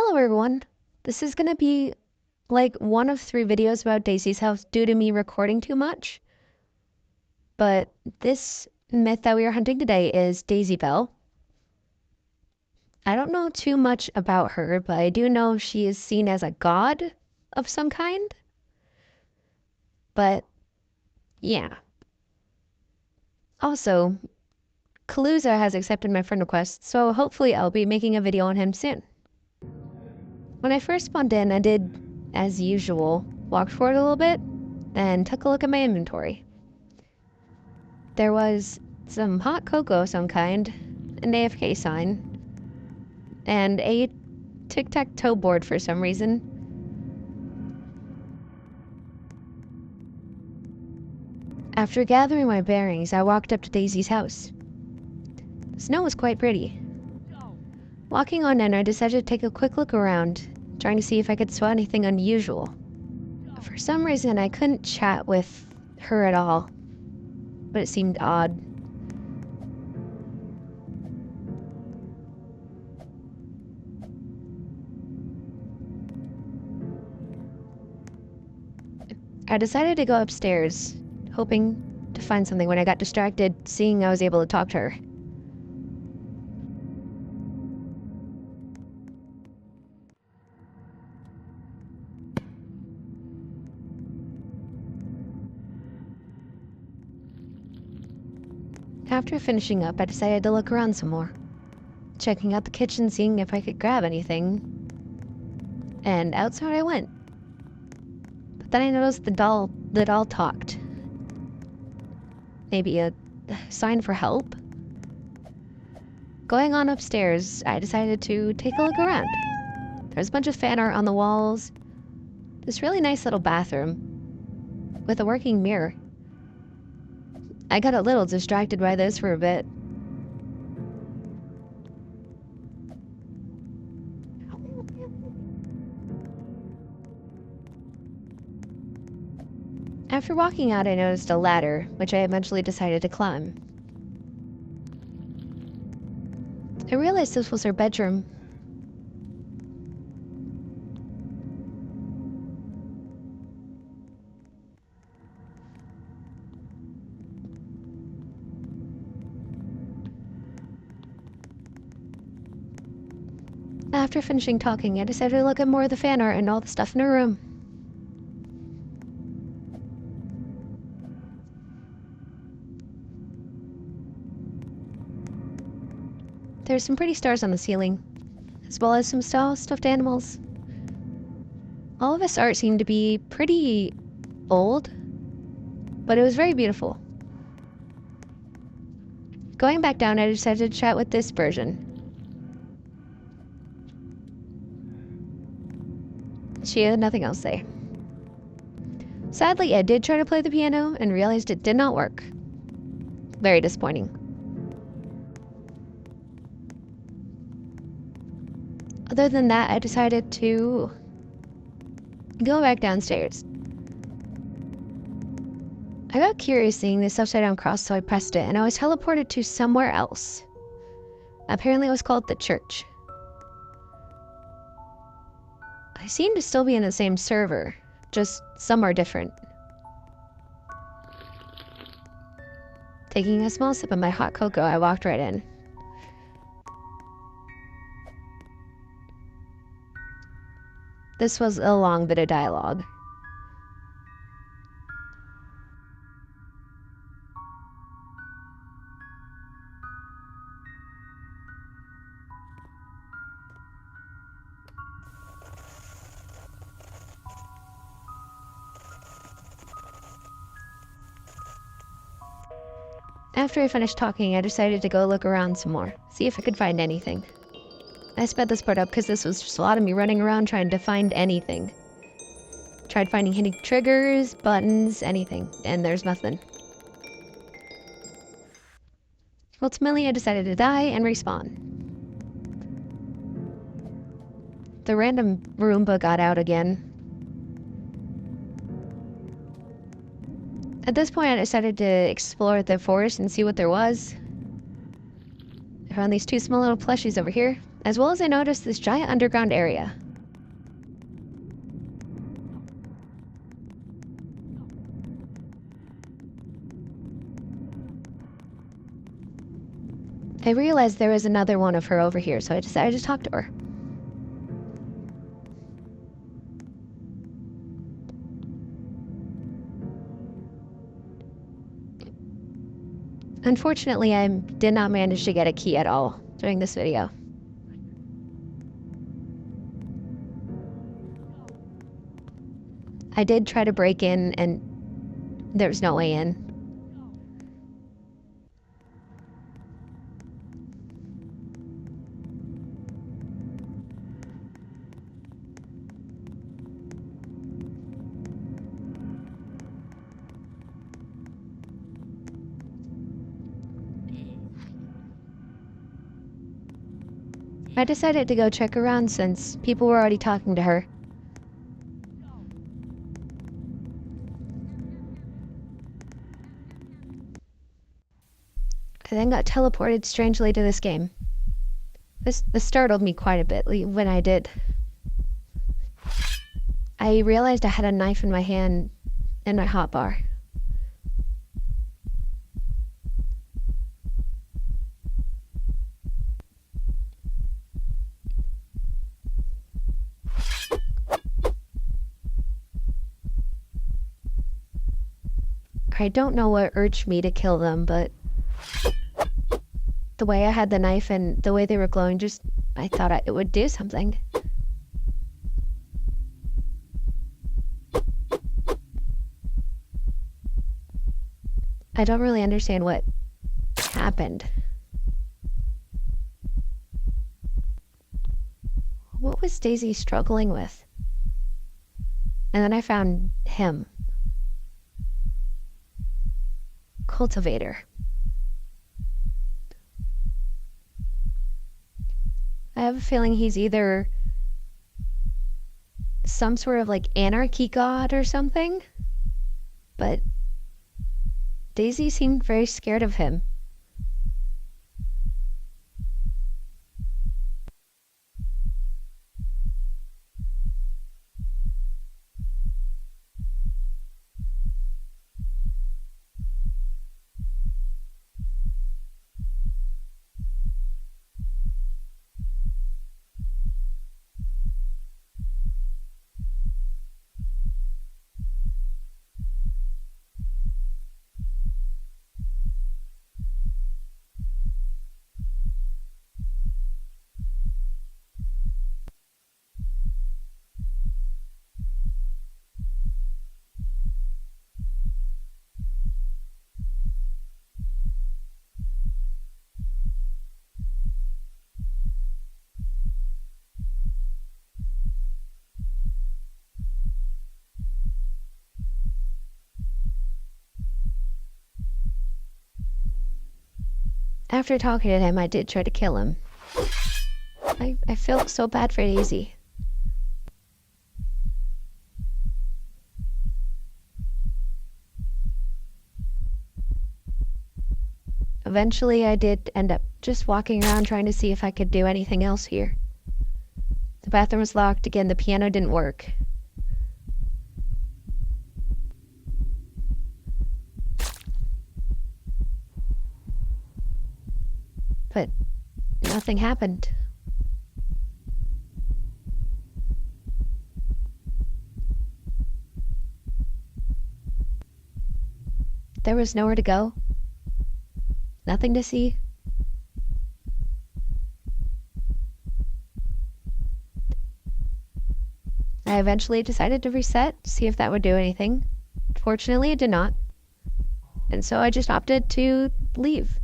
Hello everyone. This is gonna be like one of 3 videos about Daisy's house due to me recording too much. But this myth that we are hunting today is Daisy Belle. I don't know too much about her, but I do know she is seen as a god of some kind. But yeah. Also, Kaluza has accepted my friend request, so hopefully I'll be making a video on him soon. When I first spawned in, I did, as usual, walked forward a little bit and took a look at my inventory. There was some hot cocoa of some kind, an AFK sign, and a tic-tac-toe board for some reason. After gathering my bearings, I walked up to Daisy's house. The snow was quite pretty. Walking on in, I decided to take a quick look around, trying to see if I could spot anything unusual. For some reason, I couldn't chat with her at all, but it seemed odd. I decided to go upstairs, hoping to find something when I got distracted, seeing I was able to talk to her. After finishing up, I decided to look around some more, checking out the kitchen, seeing if I could grab anything, and outside I went. But then I noticed the doll talked. Maybe a sign for help? Going on upstairs, I decided to take a look around. There's a bunch of fan art on the walls, this really nice little bathroom with a working mirror. I got a little distracted by this for a bit. After walking out, I noticed a ladder, which I eventually decided to climb. I realized this was her bedroom. After finishing talking, I decided to look at more of the fan art and all the stuff in her room. There's some pretty stars on the ceiling, as well as some stuffed animals. All of this art seemed to be pretty old, but it was very beautiful. Going back down, I decided to chat with this version. She had nothing else to say. Sadly, I did try to play the piano and realized it did not work. Very disappointing. Other than that, I decided to go back downstairs. I got curious seeing this upside down cross, so I pressed it, and I was teleported to somewhere else. Apparently it was called the church. I seem to still be in the same server, just somewhere different. Taking a small sip of my hot cocoa, I walked right in. This was a long bit of dialogue. After I finished talking, I decided to go look around some more, see if I could find anything. I sped this part up because this was just a lot of me running around trying to find anything. Tried finding hidden triggers, buttons, anything, and there's nothing. Ultimately, I decided to die and respawn. The random Roomba got out again. At this point, I decided to explore the forest and see what there was. I found these 2 small little plushies over here. as well as I noticed this giant underground area. I realized there was another one of her over here, so I decided to talk to her. Unfortunately, I did not manage to get a key at all during this video. I did try to break in, and there was no way in. I decided to go check around since people were already talking to her. I then got teleported strangely to this game. This startled me quite a bit when I did. I realized I had a knife in my hand and my hotbar. I don't know what urged me to kill them, but the way I had the knife and the way they were glowing, I thought it would do something. I don't really understand what happened. What was Daisy struggling with? And then I found him. Cultivator. I have a feeling he's either some sort of like anarchy god or something, but Daisy seemed very scared of him. After talking to him, I did try to kill him. I felt so bad for Daisy. Eventually, I did end up just walking around trying to see if I could do anything else here. The bathroom was locked. Again, the piano didn't work. But nothing happened. There was nowhere to go. Nothing to see. I eventually decided to reset, see if that would do anything. Fortunately, it did not. And so I just opted to leave.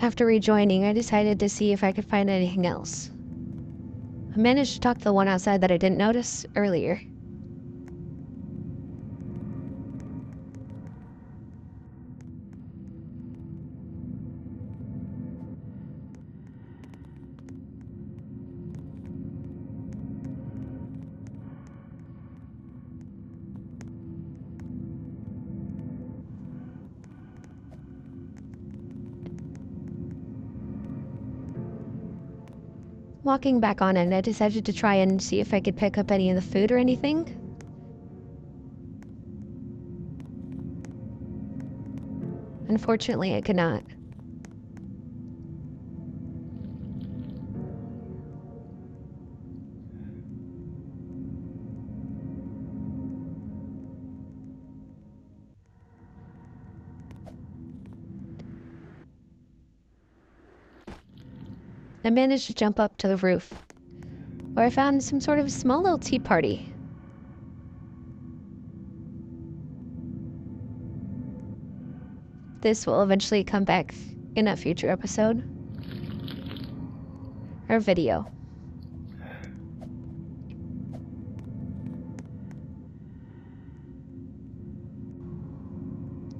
After rejoining, I decided to see if I could find anything else. I managed to talk to the one outside that I didn't notice earlier. Walking back on it, I decided to try and see if I could pick up any of the food or anything. Unfortunately, I could not. I managed to jump up to the roof, where I found some sort of small little tea party. This will eventually come back in a future episode or video.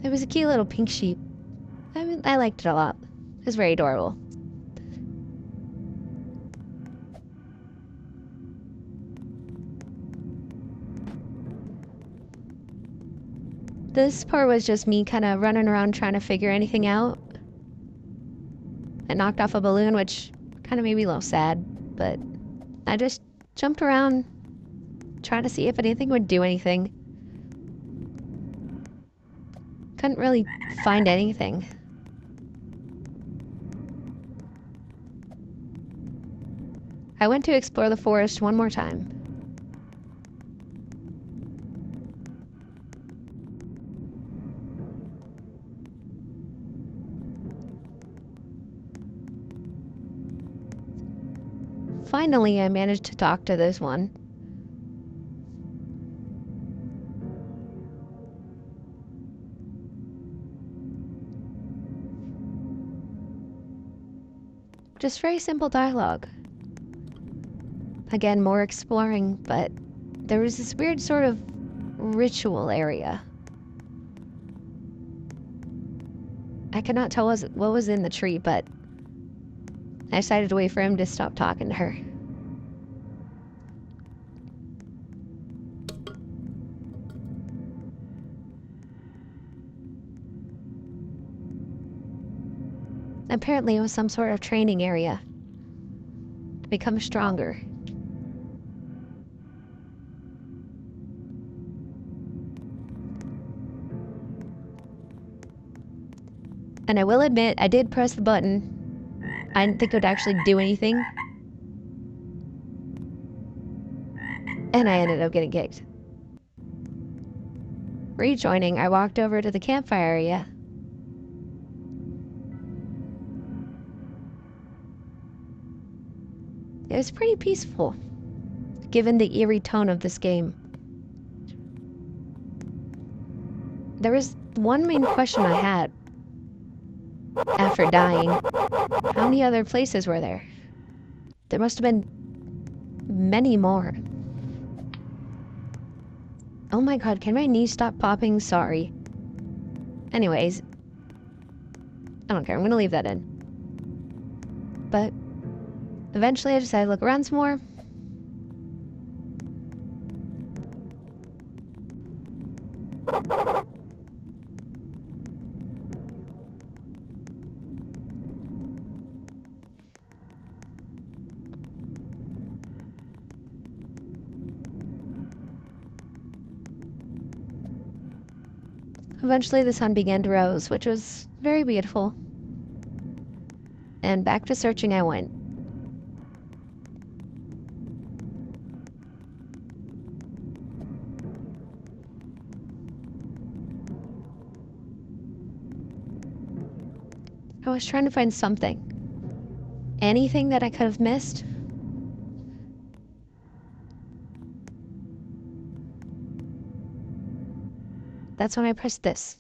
It was a cute little pink sheep. I liked it a lot. It was very adorable. This part was just me kind of running around trying to figure anything out. I knocked off a balloon, which kind of made me a little sad, but I just jumped around trying to see if anything would do anything. Couldn't really find anything. I went to explore the forest one more time. Finally, I managed to talk to this one. Just very simple dialogue. Again, more exploring, but there was this weird sort of ritual area. I could not tell what was in the tree, but I decided to wait for him to stop talking to her. Apparently it was some sort of training area to become stronger. And I will admit, I did press the button. I didn't think it would actually do anything. And I ended up getting kicked. Rejoining, I walked over to the campfire area. It was pretty peaceful, given the eerie tone of this game. There was one main question I had. After dying, how many other places were there? There must have been many more. Oh my god, can my knees stop popping? Sorry. Anyways, I don't care, I'm gonna leave that in. But eventually I decided to look around some more. Eventually the sun began to rise, which was very beautiful. And back to searching I went. I was trying to find something. Anything that I could have missed. That's when I pressed this.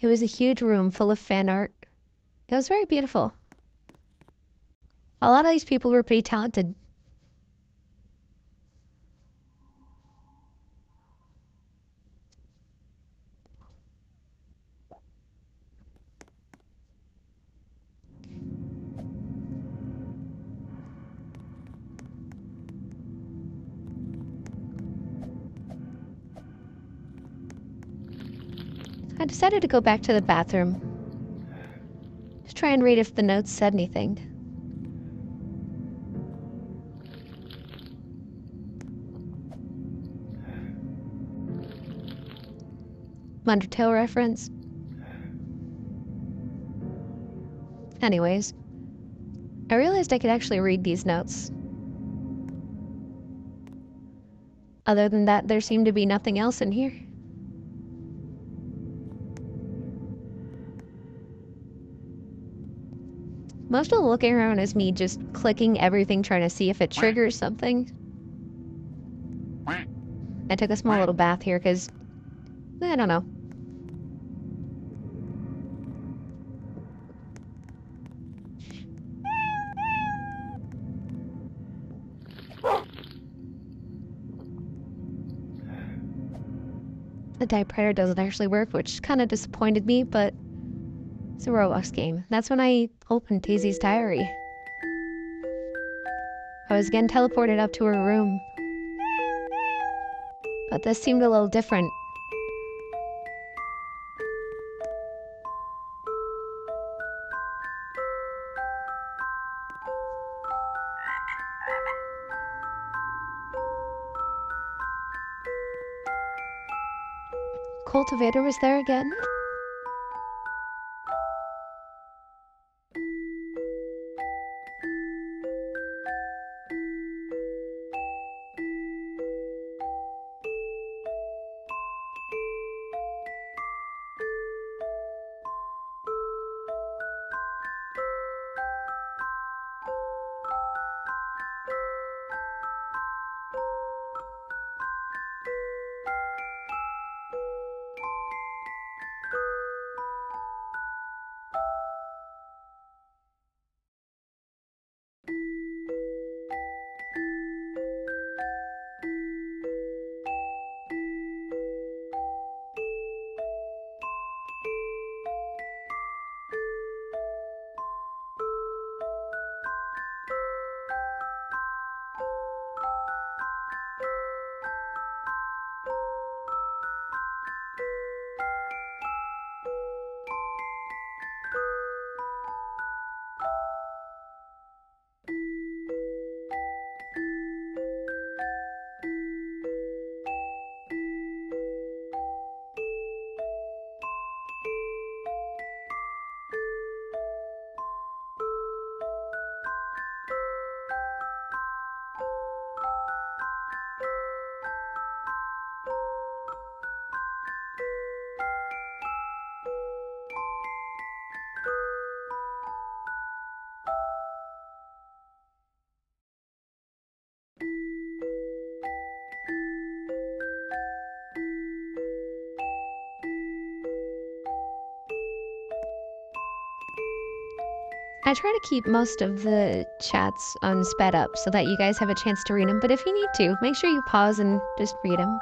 It was a huge room full of fan art. It was very beautiful. A lot of these people were pretty talented. I decided to go back to the bathroom. to try and read if the notes said anything. Undertale reference. Anyways, I realized I could actually read these notes. Other than that, there seemed to be nothing else in here. Most of the looking around is me just clicking everything, trying to see if it triggers something. I took a small little bath here because, I don't know. The typewriter doesn't actually work, which kind of disappointed me, but it's a Roblox game. That's when I opened Daisy's diary. I was again teleported up to her room. But this seemed a little different. Cultivator was there again? I try to keep most of the chats sped up so that you guys have a chance to read them, but if you need to, make sure you pause and just read them.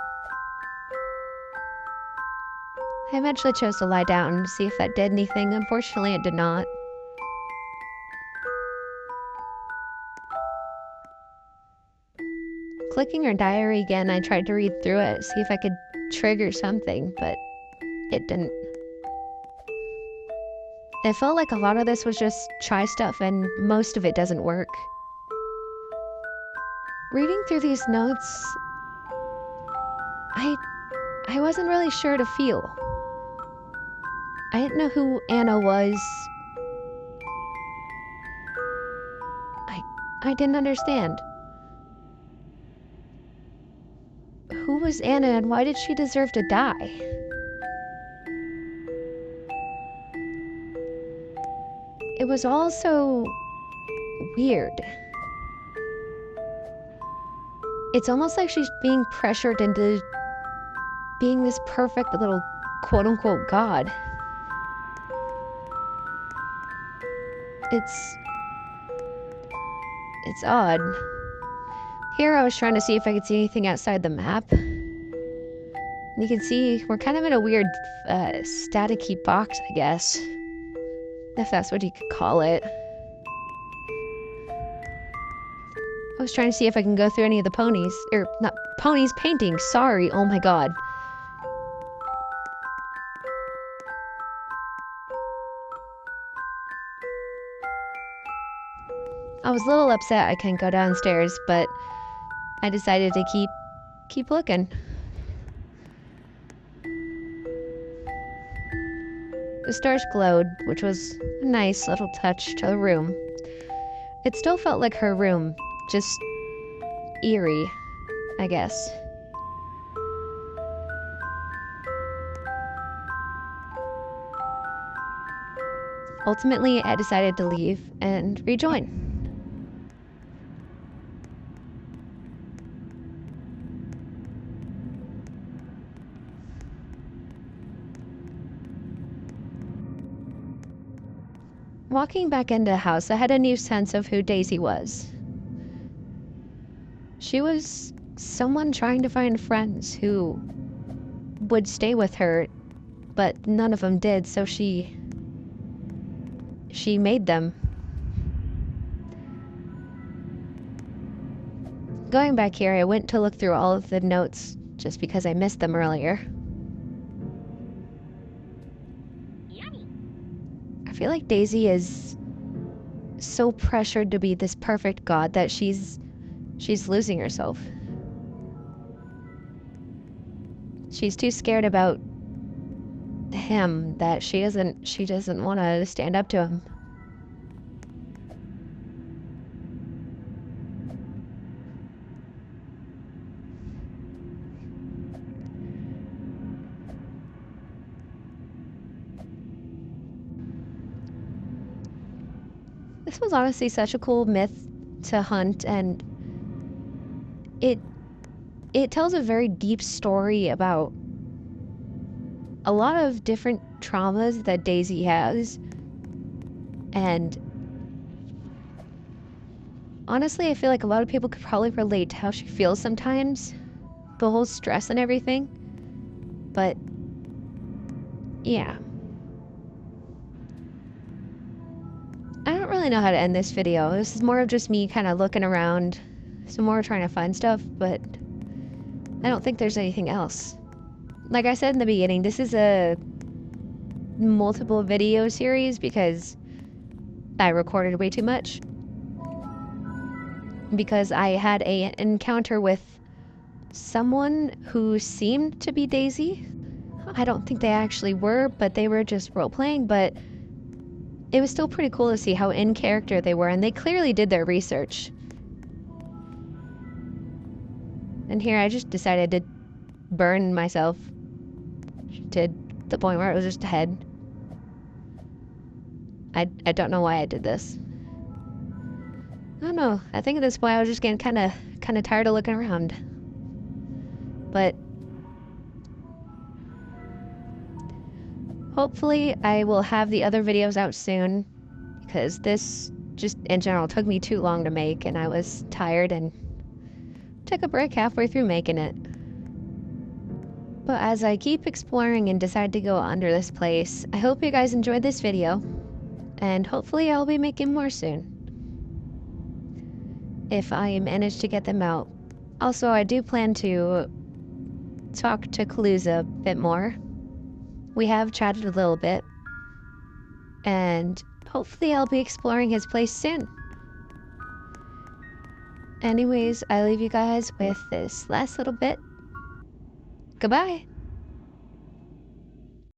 I eventually chose to lie down to see if that did anything. Unfortunately, it did not. Clicking her diary again, I tried to read through it, see if I could trigger something, but it didn't. It felt like a lot of this was just try stuff and most of it doesn't work. Reading through these notes, I wasn't really sure to feel. I didn't know who Anna was. I didn't understand. Who was Anna and why did she deserve to die? It was all so weird. It's almost like she's being pressured into being this perfect little quote-unquote god. It's odd. Here I was trying to see if I could see anything outside the map. And you can see we're kind of in a weird staticky box, I guess. If that's what you could call it. I was trying to see if I can go through any of the ponies. Or, not ponies, paintings, sorry, oh my god. I was a little upset I couldn't go downstairs, but I decided to keep looking. The stars glowed, which was a nice little touch to the room. It still felt like her room, just eerie, I guess. Ultimately, I decided to leave and rejoin. Walking back into the house, I had a new sense of who Daisy was. She was someone trying to find friends who would stay with her, but none of them did, so she made them. Going back here, I went to look through all of the notes just because I missed them earlier. I feel like Daisy is so pressured to be this perfect god that she's losing herself. She's too scared about him that she doesn't want to stand up to him. This was honestly such a cool myth to hunt, and it tells a very deep story about a lot of different traumas that Daisy has. And honestly, I feel like a lot of people could probably relate to how she feels sometimes, the whole stress and everything. But yeah, I don't really know how to end this video. This is more of just me kind of looking around, some more trying to find stuff, but I don't think there's anything else. Like I said in the beginning, this is a multiple video series because I recorded way too much. Because I had an encounter with someone who seemed to be Daisy. I don't think they actually were, but they were just role-playing, but it was still pretty cool to see how in character they were, and they clearly did their research. And here I just decided to burn myself to the point where it was just a head. I don't know why I did this. I don't know. I think at this point I was just getting kind of tired of looking around. But hopefully I will have the other videos out soon, because this just in general took me too long to make, and I was tired and took a break halfway through making it. But as I keep exploring and decide to go under this place, I hope you guys enjoyed this video, and hopefully I'll be making more soon, if I manage to get them out. Also, I do plan to talk to Kaluza a bit more. We have chatted a little bit, and hopefully I'll be exploring his place soon. Anyways, I leave you guys with this last little bit. Goodbye!